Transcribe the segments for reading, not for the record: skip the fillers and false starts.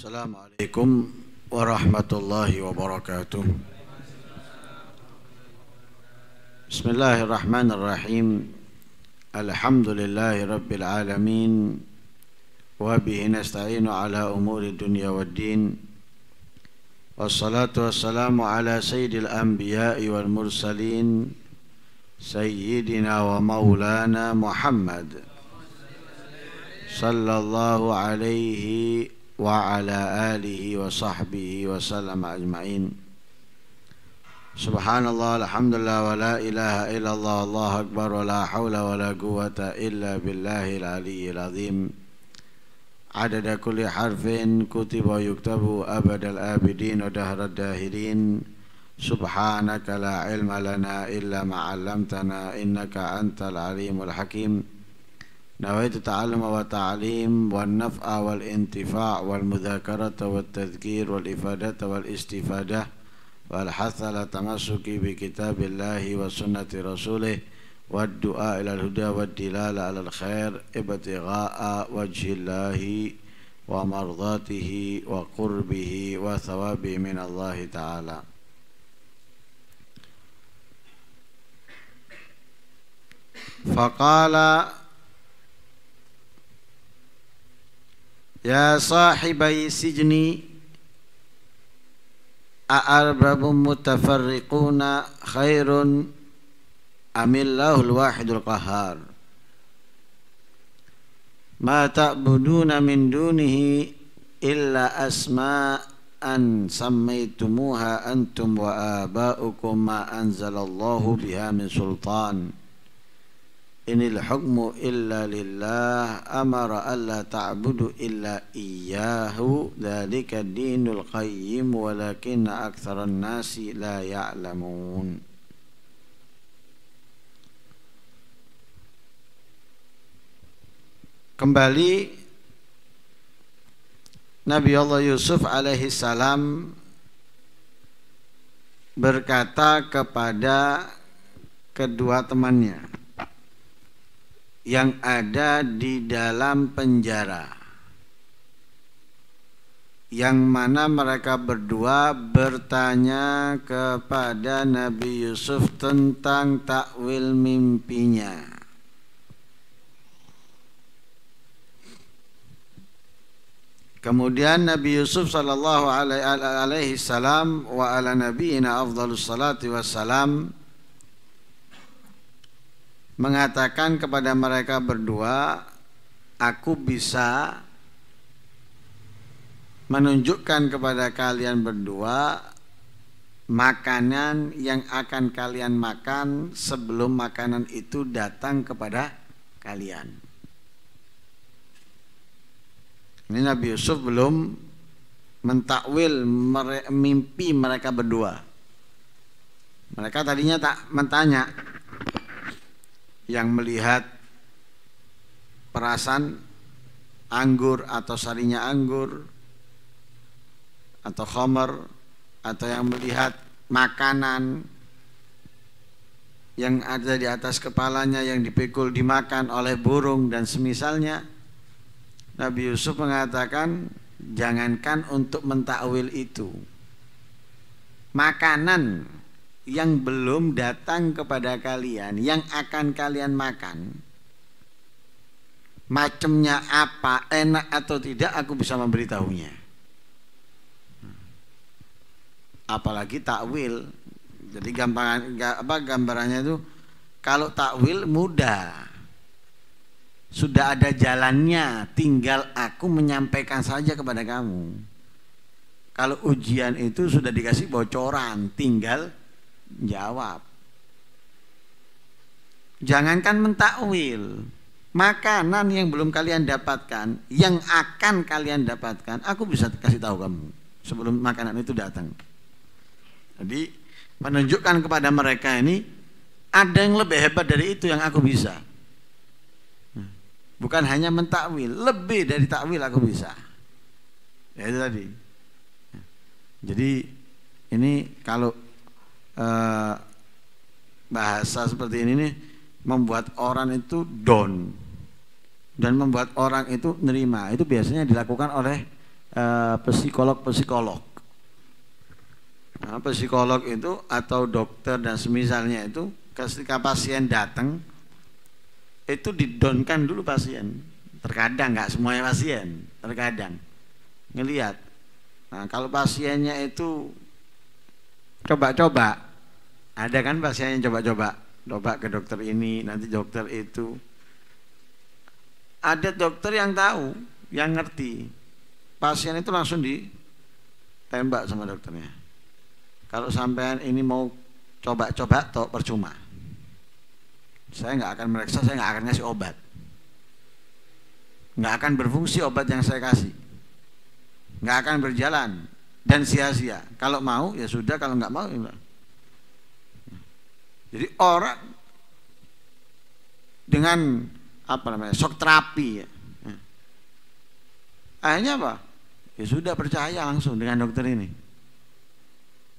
Assalamualaikum warahmatullahi wabarakatuh. Bismillahirrahmanirrahim. Alhamdulillahi rabbil alamin. Wa bihi nasta'inu ala umuri dunya waddin. Wassalatu wassalamu ala sayyidil anbiya'i wal mursalin, sayyidina wa maulana Muhammad sallallahu alaihi wa ala alihi wa sahbihi wa sallam ajma'in. Subhanallah, alhamdulillah, wa la ilaha illallah, Allahu akbar, wa la hawla wa la quwwata illa billahil aliyyil azim. Adada kulli harfin kutiba yuktabu abadal abidin wa dahrad dahirin. Subhanaka la ilma lana illa ma 'allamtana innaka antal alimul hakim. Nawaitu ta'alluma wa ta'lim wal naf'a wal intifa' wal mudzakarata wat tadhkir wal ifadata wal istifadah wal hatha ala tamassuki bi kitabillahi wa sunnati rasulih wad du'a ila al huda wad dilala ala al khair ibtigha'a wajhillahi wa mardatihi wa qurbihi wa thawabi min Allah ta'ala. Faqala ya sahibai sijni a'arbabun mutafarriquna khairun amillahul wahidul qahar ma ta'buduna min dunihi illa asma'an sammaitumuha antum wa aba'ukum ma anzalallahu biha min sultan. Inil hukmu illa lillah amara alla ta'budu illa iyyahu dzalika dinul qayyim walakinna aktsaran nasi la ya'lamun. Kembali Nabi Allah Yusuf alaihi salam berkata kepada kedua temannya yang ada di dalam penjara, yang mana mereka berdua bertanya kepada Nabi Yusuf tentang takwil mimpinya. Kemudian Nabi Yusuf sallallahu alaihi salam wa ala nabiyina afdhalus salati wassalam mengatakan kepada mereka berdua, aku bisa menunjukkan kepada kalian berdua makanan yang akan kalian makan sebelum makanan itu datang kepada kalian. Ini Nabi Yusuf belum mentakwil mimpi mereka berdua. Mereka tadinya tak mentanya, yang melihat perasan anggur atau sarinya anggur atau khamar, atau yang melihat makanan yang ada di atas kepalanya yang dipikul dimakan oleh burung dan semisalnya. Nabi Yusuf mengatakan jangankan untuk mentakwil itu, makanan yang belum datang kepada kalian, yang akan kalian makan, macamnya apa, enak atau tidak, aku bisa memberitahunya. Apalagi takwil. Jadi gambarannya itu, kalau takwil mudah, sudah ada jalannya, tinggal aku menyampaikan saja kepada kamu. Kalau ujian itu sudah dikasih bocoran, tinggal jawab. Jangankan mentakwil, makanan yang belum kalian dapatkan, yang akan kalian dapatkan, aku bisa kasih tahu kamu sebelum makanan itu datang. Jadi menunjukkan kepada mereka ini ada yang lebih hebat dari itu yang aku bisa. Bukan hanya mentakwil, lebih dari takwil aku bisa. Ya itu tadi. Jadi ini kalau bahasa seperti ini nih membuat orang itu down dan membuat orang itu nerima. Itu biasanya dilakukan oleh psikolog. Nah, psikolog itu atau dokter dan semisalnya itu ketika pasien datang itu didonkan dulu pasien. Terkadang nggak semuanya pasien, terkadang ngelihat. Nah, kalau pasiennya itu coba-coba, ada kan pasien yang coba ke dokter ini, nanti dokter itu. Ada dokter yang tahu, yang ngerti. Pasien itu langsung ditembak sama dokternya. Kalau sampean ini mau coba-coba, toh percuma. Saya nggak akan meriksa, saya nggak akan ngasih obat. Nggak akan berfungsi obat yang saya kasih. Nggak akan berjalan dan sia-sia. Kalau mau ya sudah, kalau nggak mau ya enggak. Jadi orang dengan shock terapi ya. Akhirnya apa? Ya sudah percaya langsung dengan dokter ini.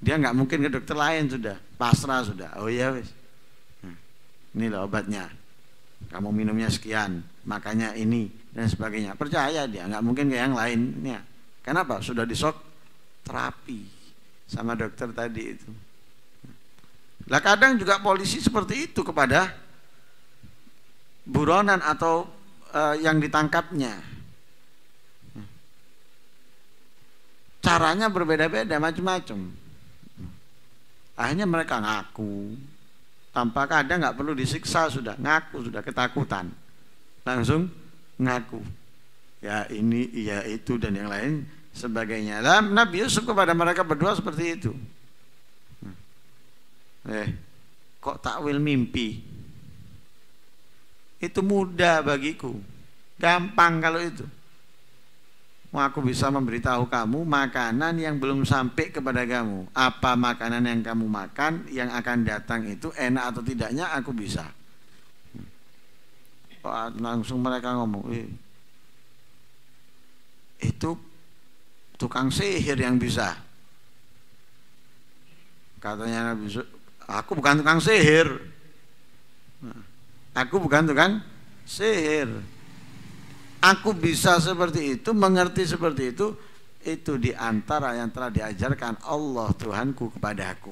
Dia nggak mungkin ke dokter lain, sudah pasrah sudah. Oh iya wis. Ini loh obatnya. Kamu minumnya sekian, makanya ini dan sebagainya. Percaya dia, nggak mungkin ke yang lainnya. Kenapa? Sudah di shock terapi sama dokter tadi itu. Lah kadang juga polisi seperti itu kepada buronan atau yang ditangkapnya. Caranya berbeda-beda, macam-macam. Akhirnya mereka ngaku. Tanpa kadang nggak perlu disiksa, sudah ngaku, sudah ketakutan. Langsung ngaku. Ya ini, ya itu dan yang lain sebagainya. Lah Nabi Yusuf kepada mereka berdua seperti itu. Kok takwil mimpi? Itu mudah bagiku. Gampang kalau itu. Aku bisa memberitahu kamu makanan yang belum sampai kepada kamu. Apa makanan yang kamu makan yang akan datang itu enak atau tidaknya aku bisa. Langsung mereka ngomong, itu tukang sihir yang bisa. Katanya Nabi Yusuf, aku bukan tukang sihir. Aku bukan tukang sihir. Aku bisa seperti itu, mengerti seperti itu di antara yang telah diajarkan Allah Tuhanku kepadaku.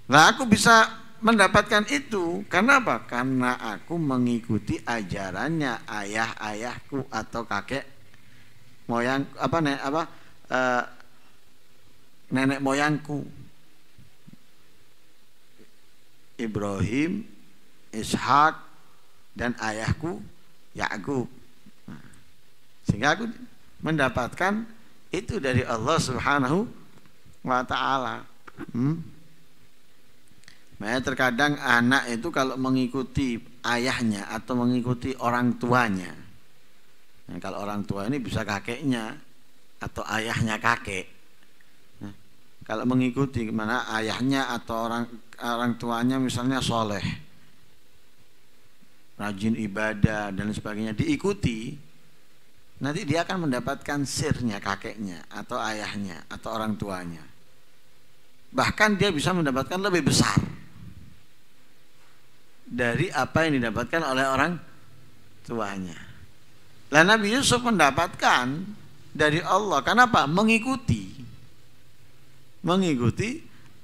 Nah, aku bisa mendapatkan itu karena apa? Karena aku mengikuti ajarannya ayah-ayahku atau kakek moyang nenek moyangku. Ibrahim, Ishak dan ayahku Yakub. Sehingga aku mendapatkan itu dari Allah Subhanahu wa ta'ala. Makanya terkadang anak itu kalau mengikuti ayahnya atau mengikuti orang tuanya. Nah, kalau orang tua ini bisa kakeknya atau ayahnya kakek. Nah, kalau mengikuti mana ayahnya atau orang tuanya misalnya soleh, rajin ibadah dan sebagainya, diikuti, nanti dia akan mendapatkan sirnya kakeknya atau ayahnya atau orang tuanya. Bahkan dia bisa mendapatkan lebih besar dari apa yang didapatkan oleh orang tuanya. Lah Nabi Yusuf mendapatkan dari Allah. Kenapa? Mengikuti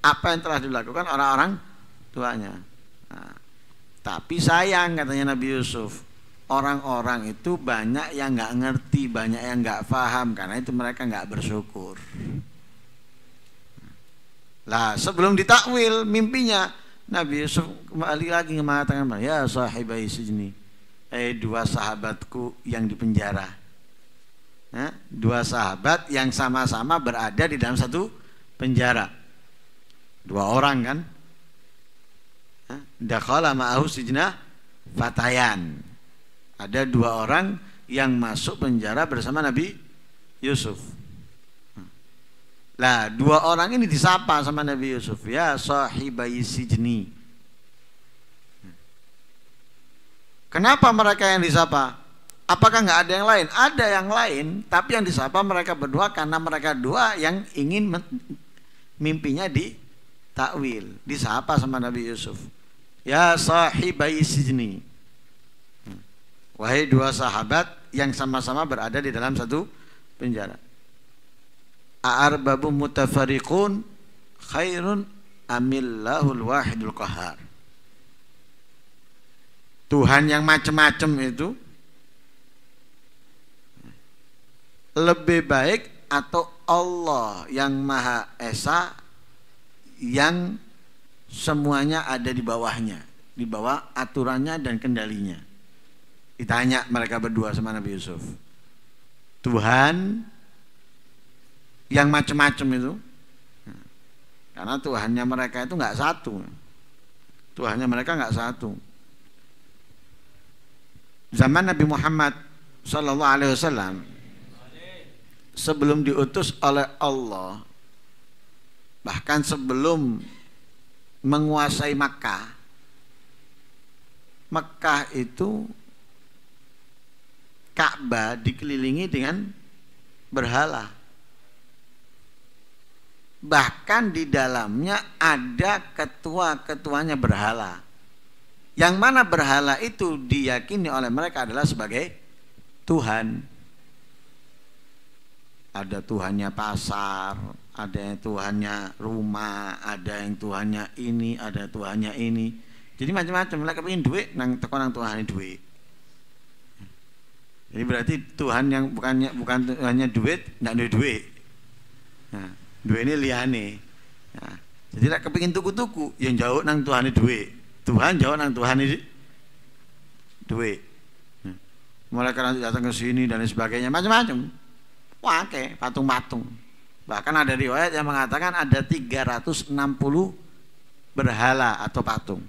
apa yang telah dilakukan orang-orang tuanya. Nah, tapi sayang katanya Nabi Yusuf, orang-orang itu banyak yang nggak ngerti, banyak yang nggak paham, karena itu mereka nggak bersyukur. Lah sebelum ditakwil mimpinya, Nabi Yusuf kembali lagi mengatakan, ya sahibai sijni, dua sahabatku yang di penjara. Dua sahabat yang sama-sama berada di dalam satu penjara. Dua orang kan? Dakhala ma'ahu sijna fatayan. Ada dua orang yang masuk penjara bersama Nabi Yusuf. Lah dua orang ini disapa sama Nabi Yusuf, ya sahibai sijni. Kenapa mereka yang disapa? Apakah nggak ada yang lain? Ada yang lain, tapi yang disapa mereka berdua karena mereka dua yang ingin mimpinya ditakwil, disapa sama Nabi Yusuf. Ya sahibai sijni. Wahai dua sahabat yang sama-sama berada di dalam satu penjara. A'arbabun mutafariqun khairun amillahul wahidul qahar. Tuhan yang macam-macam itu lebih baik atau Allah yang Maha Esa yang semuanya ada di bawahnya, di bawah aturannya dan kendalinya. Ditanya mereka berdua sama Nabi Yusuf, Tuhan yang macam-macam itu, karena Tuhannya mereka itu nggak satu, Tuhannya mereka nggak satu. Zaman Nabi Muhammad Sallallahu Alaihi Wasallam sebelum diutus oleh Allah, bahkan sebelum menguasai Makkah, Makkah itu Ka'bah dikelilingi dengan berhala. Bahkan di dalamnya ada ketua-ketuanya berhala. Yang mana berhala itu diyakini oleh mereka adalah sebagai Tuhan. Ada Tuhannya pasar, ada yang Tuhannya rumah, ada yang Tuhannya ini, ada Tuhannya ini. Jadi macam-macam. Mereka pengen duit, nang teko nang Tuhannya duit. Jadi berarti Tuhan yang bukan Tuhannya duit, nggak ada duit. Nah, duit ini liane. Nah, jadi lek kepengin tuku-tuku, yang jauh nang Tuhannya duit. Tuhan jauh nang Tuhan ini duit. Nah, mereka nanti datang ke sini dan sebagainya, macam-macam. Wah, kayak patung-patung. Bahkan ada riwayat yang mengatakan ada 360 berhala atau patung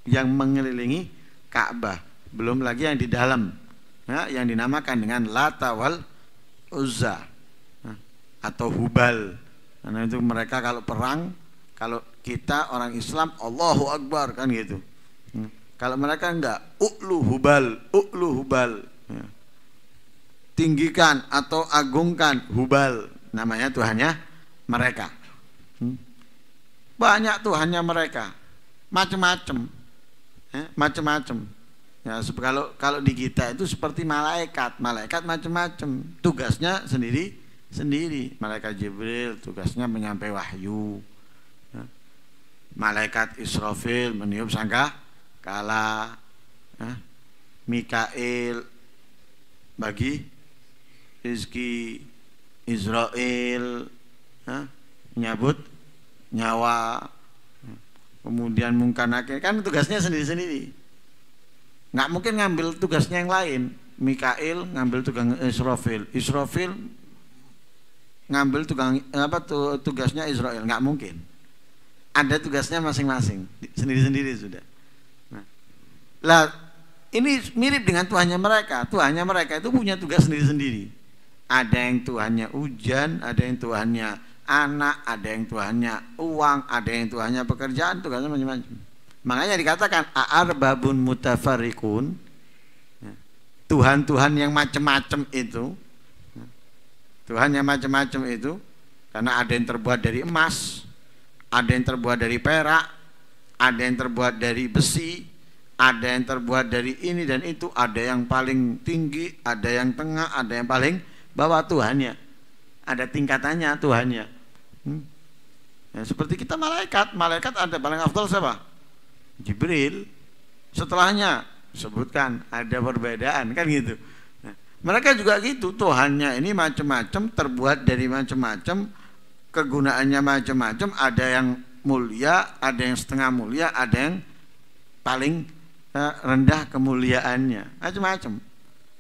yang mengelilingi Ka'bah. Belum lagi yang di dalam, ya, yang dinamakan dengan Lata wal Uzza, atau Hubal. Karena itu mereka kalau perang, kalau kita orang Islam Allahu Akbar kan gitu. Kalau mereka enggak, U'lu Hubal. Ya. Tinggikan atau agungkan Hubal, namanya Tuhannya mereka. Banyak Tuhannya mereka, macam-macam, ya, macam-macam. Ya, kalau di kita itu seperti malaikat macam-macam, tugasnya sendiri. Malaikat Jibril tugasnya menyampaikan wahyu. Ya. Malaikat Israfil meniup sangkakala. Ya. Mikail bagi rezeki, Israel menyabut nyawa, kemudian Munkar Nakir, kan tugasnya sendiri-sendiri. Nggak mungkin ngambil tugasnya yang lain. Mikail ngambil tugas Israfil ngambil tugasnya Israel, nggak mungkin. Ada tugasnya masing-masing, sendiri-sendiri sudah. Nah, ini mirip dengan Tuhannya mereka. Tuhannya mereka itu punya tugas sendiri-sendiri. Ada yang Tuhannya hujan, ada yang Tuhannya anak, ada yang Tuhannya uang, ada yang Tuhannya pekerjaan, tugasnya macam-macam. Makanya dikatakan a'arbabun mutafarriqun, Tuhan-Tuhan yang macam-macam itu, Tuhan yang macam-macam itu, karena ada yang terbuat dari emas, ada yang terbuat dari perak, ada yang terbuat dari besi, ada yang terbuat dari ini dan itu, ada yang paling tinggi, ada yang tengah, ada yang paling bawah Tuhannya. Ada tingkatannya Tuhannya. Ya, seperti kita malaikat ada paling afdal siapa? Jibril. Setelahnya sebutkan ada perbedaan kan gitu. Nah, mereka juga gitu, Tuhannya ini macam-macam, terbuat dari macam-macam, kegunaannya macam-macam, ada yang mulia, ada yang setengah mulia, ada yang paling rendah kemuliaannya, macam-macam.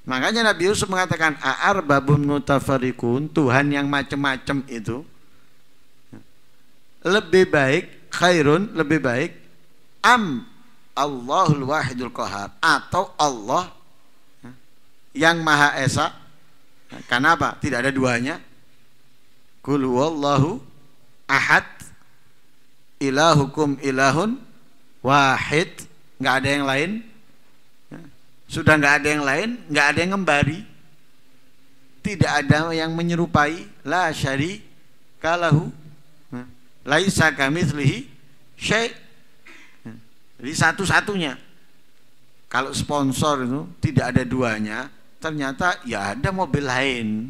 Makanya Nabi Yusuf mengatakan a'arbabun mutafarriqun, Tuhan yang macam-macam itu lebih baik, khairun, lebih baik, Allahul wahidul qahar, atau Allah yang Maha Esa. Karena apa? Tidak ada duanya. Qul huwallahu ahad, ilahukum ilahun wahid, nggak ada yang lain. Sudah nggak ada yang lain, nggak ada yang ngembari, tidak ada yang menyerupai, la syarika lahu, laisa kamitslihi syai'. Jadi satu-satunya. Kalau sponsor itu tidak ada duanya, ternyata ya ada mobil lain,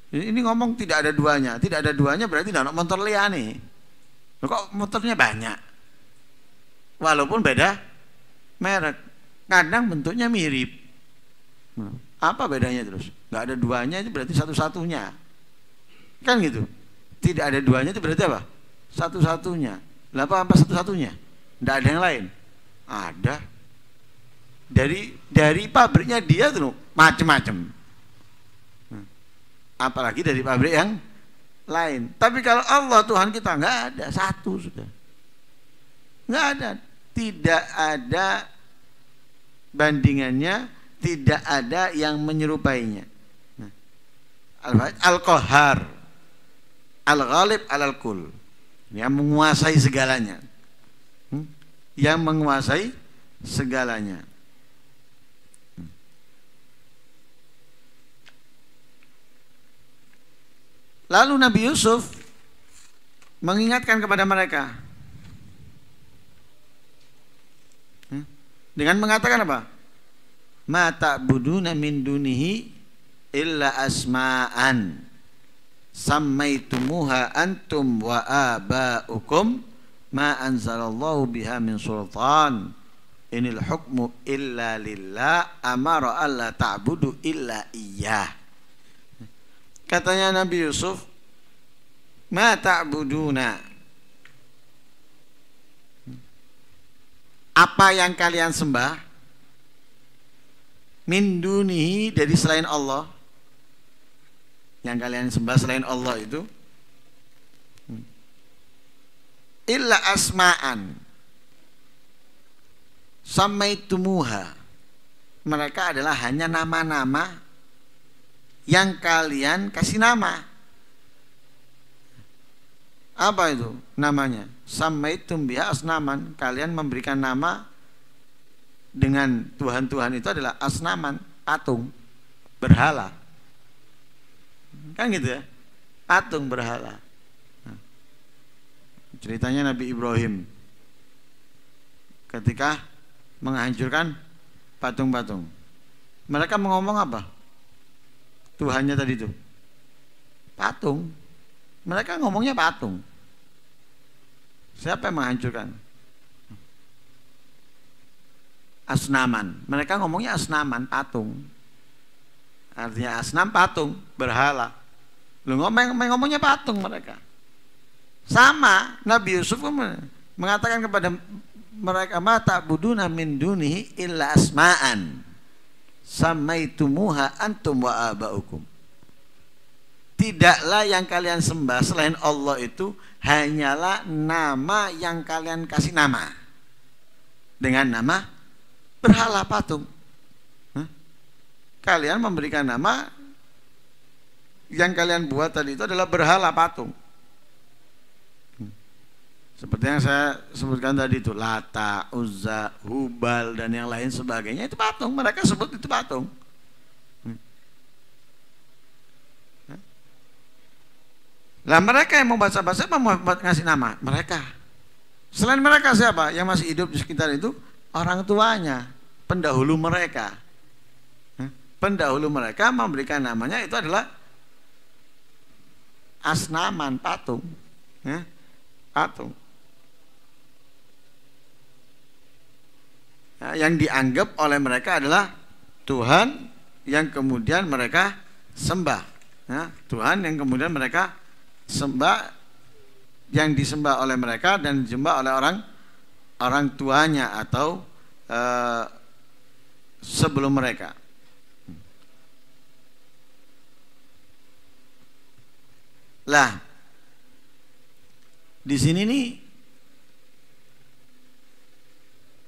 Ini ngomong tidak ada duanya. Tidak ada duanya berarti tidak ada motor liane. Kok motornya banyak? Walaupun beda merek. Kadang bentuknya mirip. Apa bedanya terus? Nggak ada duanya itu berarti satu-satunya. Kan gitu. Tidak ada duanya itu berarti apa? Satu-satunya. Lah apa satu-satunya? Tidak ada yang lain. Ada. Dari pabriknya dia tuh macam-macam. Apalagi dari pabrik yang lain. Tapi kalau Allah Tuhan kita nggak ada, satu sudah. Nggak ada. Tidak ada bandingannya, tidak ada yang menyerupainya. Al-Qahhar, Al-Ghalib Al-Kul, yang menguasai segalanya. Yang menguasai segalanya. Lalu Nabi Yusuf mengingatkan kepada mereka dengan mengatakan apa? Ma ta'buduna min dunihi illa asma'an sammaitumuha antum wa aba'ukum ma anzalallahu biha min sultan inil hukmu illa lillah amara alla ta'budu illa iyyah. Katanya Nabi Yusuf, ma ta'buduna, apa yang kalian sembah, min dunihi, dari selain Allah, yang kalian sembah selain Allah itu, illa asma'an sammaitumuha, mereka adalah hanya nama-nama yang kalian kasih nama. Apa itu namanya? Sammaitum biha asnaman, kalian memberikan nama dengan Tuhan-Tuhan itu adalah asnaman, patung, berhala. Kan gitu ya? Patung, berhala. Ceritanya Nabi Ibrahim ketika menghancurkan patung-patung, mereka ngomong apa? Tuhannya tadi itu patung. Mereka ngomongnya patung. Siapa yang menghancurkan? Asnaman. Mereka ngomongnya asnaman, patung. Artinya asnam, patung, berhala. Lu ngomongnya patung mereka. Sama Nabi Yusuf mengatakan kepada mereka, ma ta'buduna min dunihi illa asma'an samaitumuha antum wa aba'ukum. Tidaklah yang kalian sembah selain Allah itu hanyalah nama yang kalian kasih nama dengan nama berhala, patung. Kalian memberikan nama yang kalian buat tadi itu adalah berhala, patung. Seperti yang saya sebutkan tadi itu, Lata, Uzza, Hubal dan yang lain sebagainya itu patung. Mereka sebut itu patung. Lah mereka yang mau baca-baca apa mau ngasih nama? Mereka. Selain mereka siapa? Yang masih hidup di sekitar itu orang tuanya, pendahulu mereka. Pendahulu mereka memberikan namanya itu adalah asnaman, patung. Patung. Yang dianggap oleh mereka adalah Tuhan yang kemudian mereka sembah. Tuhan yang kemudian mereka sembah, yang disembah oleh mereka dan disembah oleh orang tuanya atau sebelum mereka. Lah, di sini nih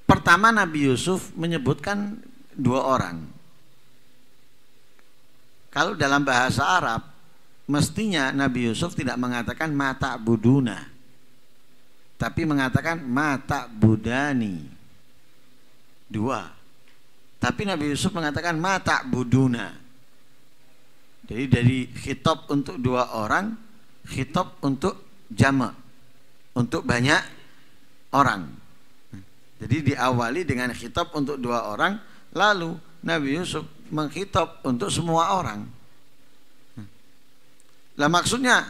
pertama Nabi Yusuf menyebutkan dua orang. Kalau dalam bahasa Arab mestinya Nabi Yusuf tidak mengatakan mata buduna, tapi mengatakan mata budani. Dua. Tapi Nabi Yusuf mengatakan mata buduna. Jadi dari khitab untuk dua orang, khitab untuk jama', untuk banyak orang. Jadi diawali dengan khitab untuk dua orang, lalu Nabi Yusuf mengkhitab untuk semua orang. Lah maksudnya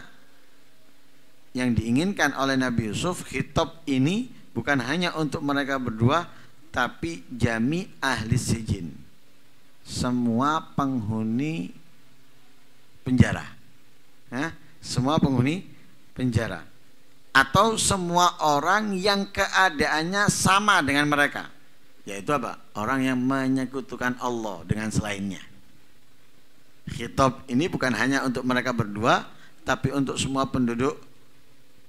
yang diinginkan oleh Nabi Yusuf, khitab ini bukan hanya untuk mereka berdua, tapi jami ahli sijin, semua penghuni penjara, semua penghuni penjara, atau semua orang yang keadaannya sama dengan mereka, yaitu apa? Orang yang menyekutukan Allah dengan selainnya. Khitab ini bukan hanya untuk mereka berdua, tapi untuk semua penduduk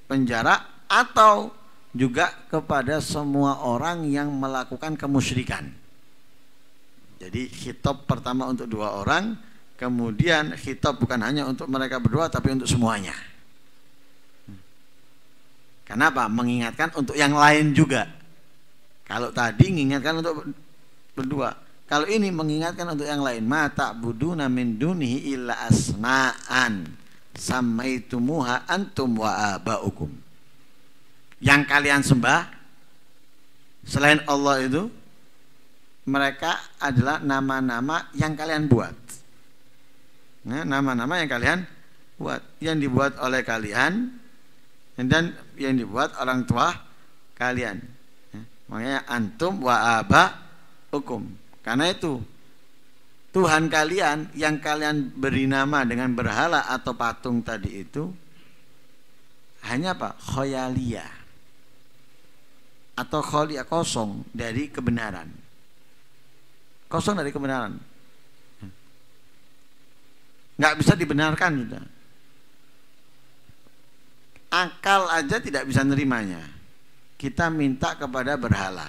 penjara, atau juga kepada semua orang yang melakukan kemusyrikan. Jadi khitab pertama untuk dua orang, kemudian khitab bukan hanya untuk mereka berdua, tapi untuk semuanya. Kenapa? Mengingatkan untuk yang lain juga. Kalau tadi mengingatkan untuk berdua, kalau ini mengingatkan untuk yang lain. Ma ta'buduna min dunihi illa asma'an samaitumuha antum wa aba'ukum. Yang kalian sembah selain Allah itu, mereka adalah nama-nama yang kalian buat. Nama-nama yang kalian buat, yang dibuat oleh kalian dan yang dibuat orang tua kalian. Makanya antum wa aba'ukum. Karena itu Tuhan kalian yang kalian beri nama dengan berhala atau patung tadi itu hanya apa? Khoyaliyah atau kholiyah, kosong dari kebenaran. Kosong dari kebenaran. Nggak bisa dibenarkan sudah. Akal aja tidak bisa nerimanya. Kita minta kepada berhala,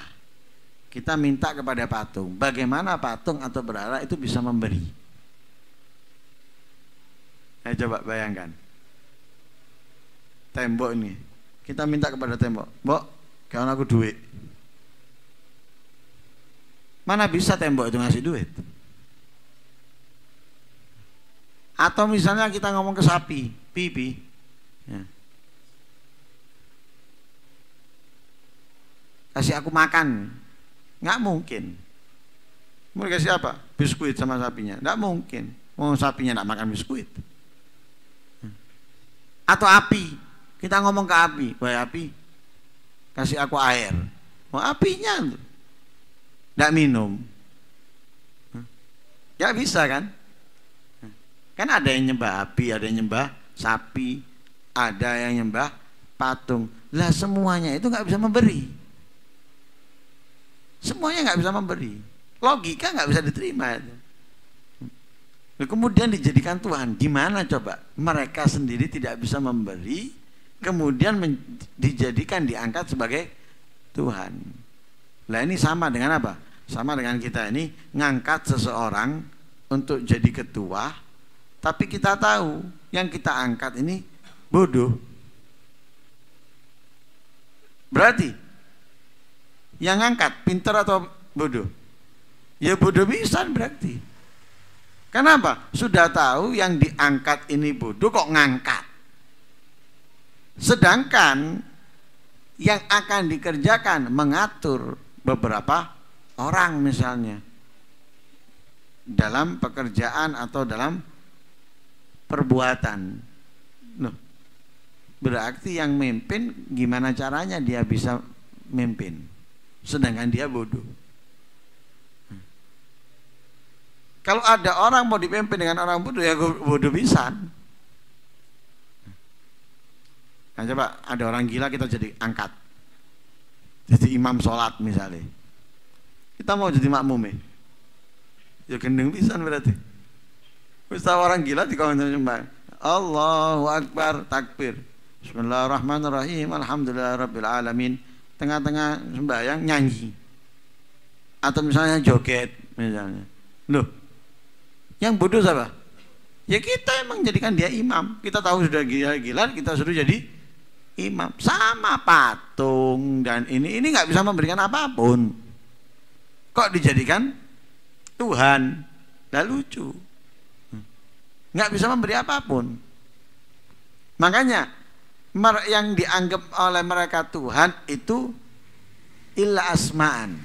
kita minta kepada patung. Bagaimana patung atau berhala itu bisa memberi? Coba bayangkan. Tembok ini, kita minta kepada tembok, "Mbok, kawan aku duit." Mana bisa tembok itu ngasih duit? Atau misalnya kita ngomong ke sapi, "Pipi, ya, kasih aku makan." Nggak mungkin. Mau kasih apa? Biskuit sama sapinya? Nggak mungkin. Mau sapinya nggak makan biskuit. Atau api, kita ngomong ke api, "Wahai api, kasih aku air." Mau apinya nggak minum. Nggak bisa kan? Kan ada yang nyembah api, ada yang nyembah sapi, ada yang nyembah patung. Lah semuanya itu nggak bisa memberi. Semuanya nggak bisa memberi. Logika nggak bisa diterima. Kemudian dijadikan Tuhan. Gimana coba? Mereka sendiri tidak bisa memberi, kemudian dijadikan, diangkat sebagai Tuhan. Lah ini sama dengan apa? Sama dengan kita ini ngangkat seseorang untuk jadi ketua, tapi kita tahu yang kita angkat ini bodoh. Berarti yang ngangkat pintar atau bodoh? Ya bodoh bisa berarti. Kenapa? Sudah tahu yang diangkat ini bodoh kok ngangkat. Sedangkan yang akan dikerjakan mengatur beberapa orang misalnya dalam pekerjaan atau dalam perbuatan. Loh, berarti yang memimpin gimana caranya dia bisa memimpin? Sedangkan dia bodoh. Kalau ada orang mau dipimpin dengan orang bodoh, ya bodoh pisan. Nah, coba ada orang gila kita jadi angkat, jadi imam sholat misalnya. Kita mau jadi makmum ya gendeng pisan berarti. Bisa orang gila di kawan nyembah, Allahu Akbar, takbir, Bismillahirrahmanirrahim, Alhamdulillahirabbil alamin. Tengah-tengah sembahyang nyanyi atau misalnya joget misalnya. Loh, yang bodoh siapa? Ya kita emang jadikan dia imam. Kita tahu sudah gila-gila, kita suruh jadi imam. Sama patung dan ini nggak bisa memberikan apapun. Kok dijadikan Tuhan? Dah lucu. Nggak bisa memberi apapun. Makanya yang dianggap oleh mereka Tuhan itu illa asma'an,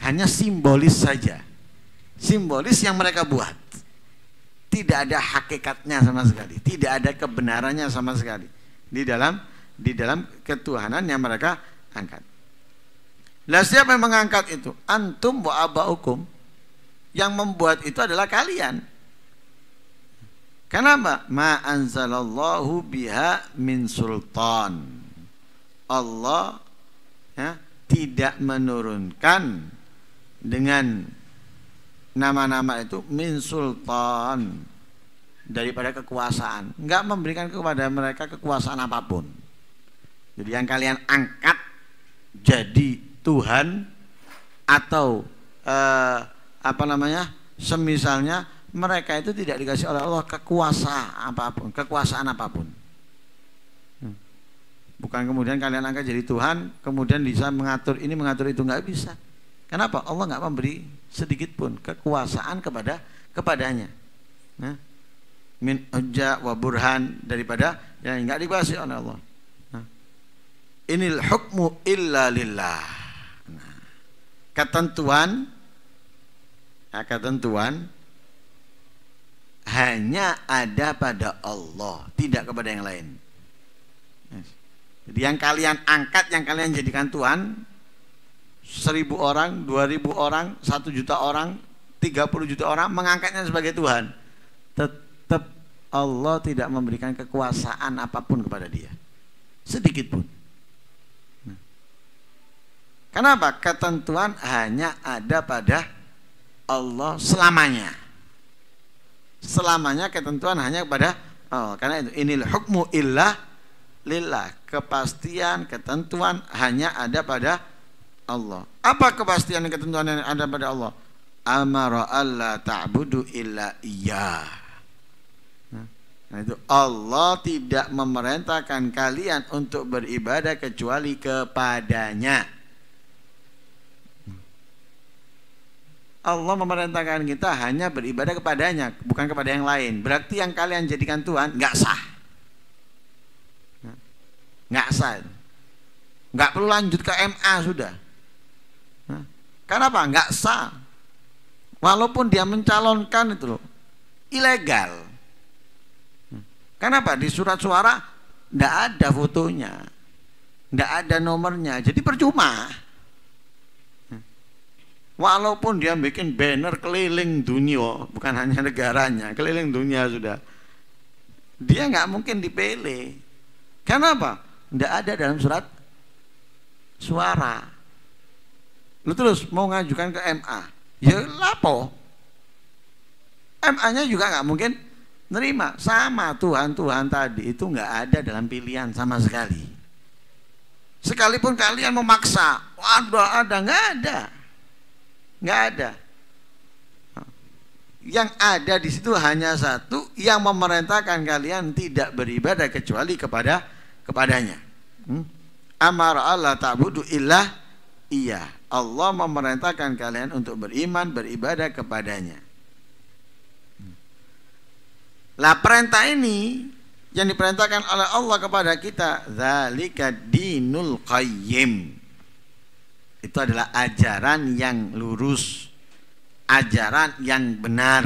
hanya simbolis saja, simbolis yang mereka buat, tidak ada hakikatnya sama sekali, tidak ada kebenarannya sama sekali di dalam ketuhanan yang mereka angkat. Lah siapa yang mengangkat itu? Antum wa abaukum. Yang membuat itu adalah kalian. Kenapa? Ma anzalallahu biha min sultan. Allah ya, tidak menurunkan dengan nama-nama itu min sultan, daripada kekuasaan. Enggak memberikan kepada mereka kekuasaan apapun. Jadi yang kalian angkat jadi Tuhan atau semisalnya, mereka itu tidak dikasih oleh Allah kekuasaan apapun. Bukan kemudian kalian angkat jadi Tuhan, kemudian bisa mengatur ini mengatur itu, nggak bisa. Kenapa? Allah nggak memberi sedikit pun kekuasaan kepadanya. Nah, min hujjah wa burhan, daripada yang nggak dikasih oleh Allah. Nah, inil hukmu illa lillah. Nah, ketentuan hanya ada pada Allah, tidak kepada yang lain. Jadi yang kalian angkat, yang kalian jadikan Tuhan, 1000 orang, 2000 orang, 1 juta orang, 30 juta orang mengangkatnya sebagai Tuhan, tetap Allah tidak memberikan kekuasaan apapun kepada dia, sedikit pun. Kenapa? Ketentuan hanya ada pada Allah selamanya. Selamanya ketentuan hanya kepada Allah. Karena itu inil hukmu illa lillah, kepastian ketentuan hanya ada pada Allah. Apa kepastian dan ketentuan yang ada pada Allah? Amara alla ta'budu illa iyyah. Nah, itu Allah tidak memerintahkan kalian untuk beribadah kecuali kepadanya. Allah memerintahkan kita hanya beribadah kepadanya, bukan kepada yang lain. Berarti yang kalian jadikan Tuhan nggak sah. Nggak sah, nggak perlu lanjut ke MA sudah. Kenapa? Nggak sah. Walaupun dia mencalonkan itu loh, ilegal. Kenapa? Di surat suara nggak ada fotonya, nggak ada nomornya, jadi percuma. Walaupun dia bikin banner keliling dunia, bukan hanya negaranya, keliling dunia sudah, dia nggak mungkin dipilih. Kenapa? Tidak ada dalam surat suara. Lu terus mau ngajukan ke MA, ya lapo. MA-nya juga nggak mungkin nerima. Sama Tuhan tadi itu nggak ada dalam pilihan sama sekali. Sekalipun kalian memaksa, ada nggak ada. Yang ada di situ hanya satu, yang memerintahkan kalian tidak beribadah kecuali kepadanya. Amara Allah ta'budu illa iya. Allah memerintahkan kalian untuk beriman, beribadah kepadanya. Lah perintah ini yang diperintahkan oleh Allah kepada kita, dzalika dinul qayyim. Itu adalah ajaran yang lurus, ajaran yang benar,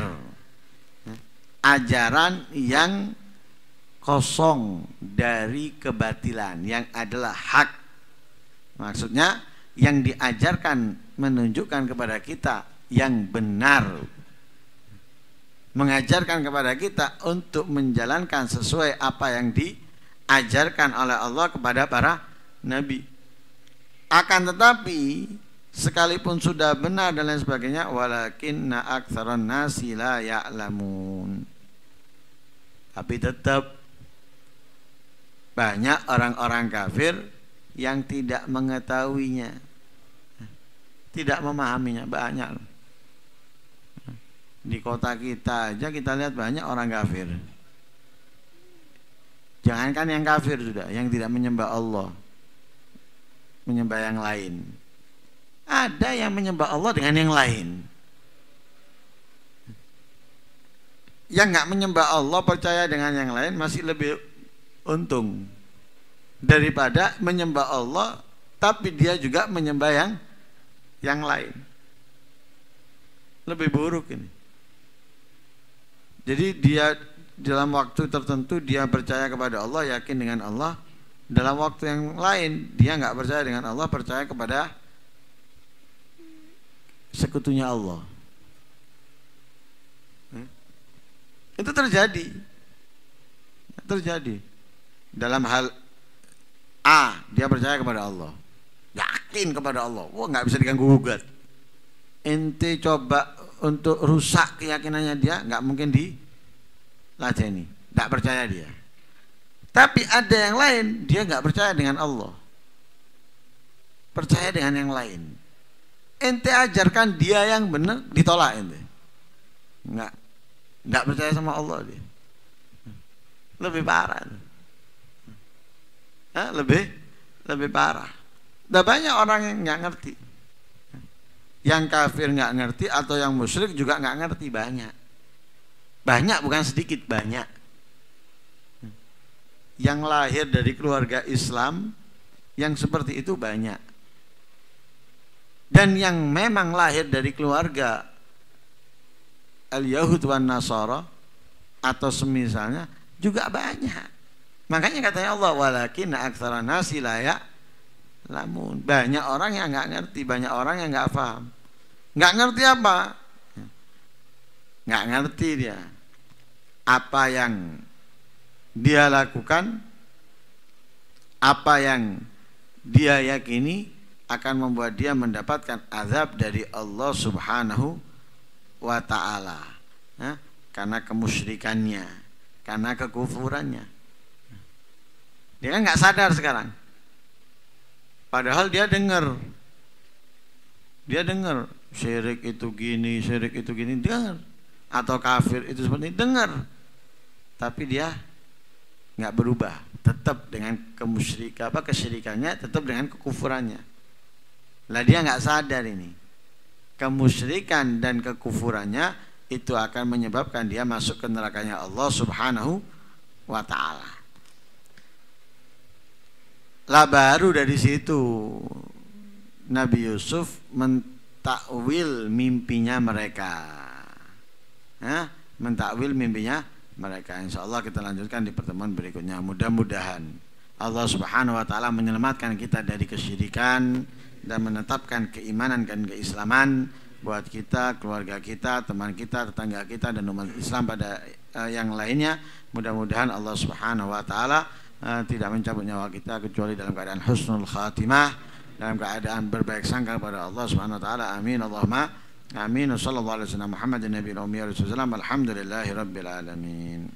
ajaran yang kosong dari kebatilan, yang adalah hak. Maksudnya yang diajarkan menunjukkan kepada kita yang benar, mengajarkan kepada kita untuk menjalankan sesuai apa yang diajarkan oleh Allah kepada para nabi. Akan tetapi sekalipun sudah benar dan lain sebagainya, walakinna aktsaran nasi la ya'lamun, tapi tetap banyak orang-orang kafir yang tidak mengetahuinya, tidak memahaminya. Banyak di kota kita aja kita lihat banyak orang kafir. Jangankan yang kafir, sudah yang tidak menyembah Allah, menyembah yang lain. Ada yang menyembah Allah dengan yang lain. Yang nggak menyembah Allah, percaya dengan yang lain, masih lebih untung daripada menyembah Allah tapi dia juga menyembah yang lain. Lebih buruk ini. Jadi dia dalam waktu tertentu dia percaya kepada Allah, yakin dengan Allah. Dalam waktu yang lain dia nggak percaya dengan Allah, percaya kepada sekutunya Allah. Itu terjadi dalam hal A, dia percaya kepada Allah, yakin kepada Allah, wah nggak bisa diganggu gugat. Ente coba untuk rusak keyakinannya dia, nggak mungkin dilajeni, nggak percaya dia. Tapi ada yang lain, dia nggak percaya dengan Allah, percaya dengan yang lain. Ente ajarkan dia yang benar, ditolak ente, nggak percaya sama Allah dia. Lebih parah. Lebih parah. Udah banyak orang yang nggak ngerti. Yang kafir nggak ngerti atau yang musyrik juga nggak ngerti, banyak. Banyak bukan sedikit, banyak. Yang lahir dari keluarga Islam yang seperti itu banyak. Dan yang memang lahir dari keluarga al-Yahud wan Nasara atau semisalnya juga banyak. Makanya katanya Allah, walakinna aktsaran nasi la ya'lamun. Banyak orang yang nggak ngerti, banyak orang yang nggak paham. Nggak ngerti apa? Nggak ngerti dia. Apa yang dia lakukan, apa yang dia yakini akan membuat dia mendapatkan azab dari Allah Subhanahu wa ta'ala. Karena kemusyrikannya, karena kekufurannya. Dia kan nggak sadar sekarang. Padahal dia dengar syirik itu gini, dengar. Atau kafir itu seperti ini, dengar. Tapi dia nggak berubah, tetap dengan kesyirikannya, tetap dengan kekufurannya. Lah dia nggak sadar ini. Kemusyrikan dan kekufurannya itu akan menyebabkan dia masuk ke nerakanya Allah Subhanahu wa ta'ala. Lah baru dari situ Nabi Yusuf mentakwil mimpinya mereka. Mentakwil mimpinya mereka. Insyaallah kita lanjutkan di pertemuan berikutnya. Mudah-mudahan Allah Subhanahu wa ta'ala menyelamatkan kita dari kesyirikan dan menetapkan keimanan dan keislaman buat kita, keluarga kita, teman kita, tetangga kita, dan umat Islam pada yang lainnya. Mudah-mudahan Allah Subhanahu wa ta'ala tidak mencabut nyawa kita kecuali dalam keadaan husnul khatimah, dalam keadaan berbaik sangka kepada Allah Subhanahu wa ta'ala. Amin Allahumma amin. Sallallahu alaihi wasallam Muhammadin nabiyil ummi wa sallam. Alhamdulillahirabbil alamin.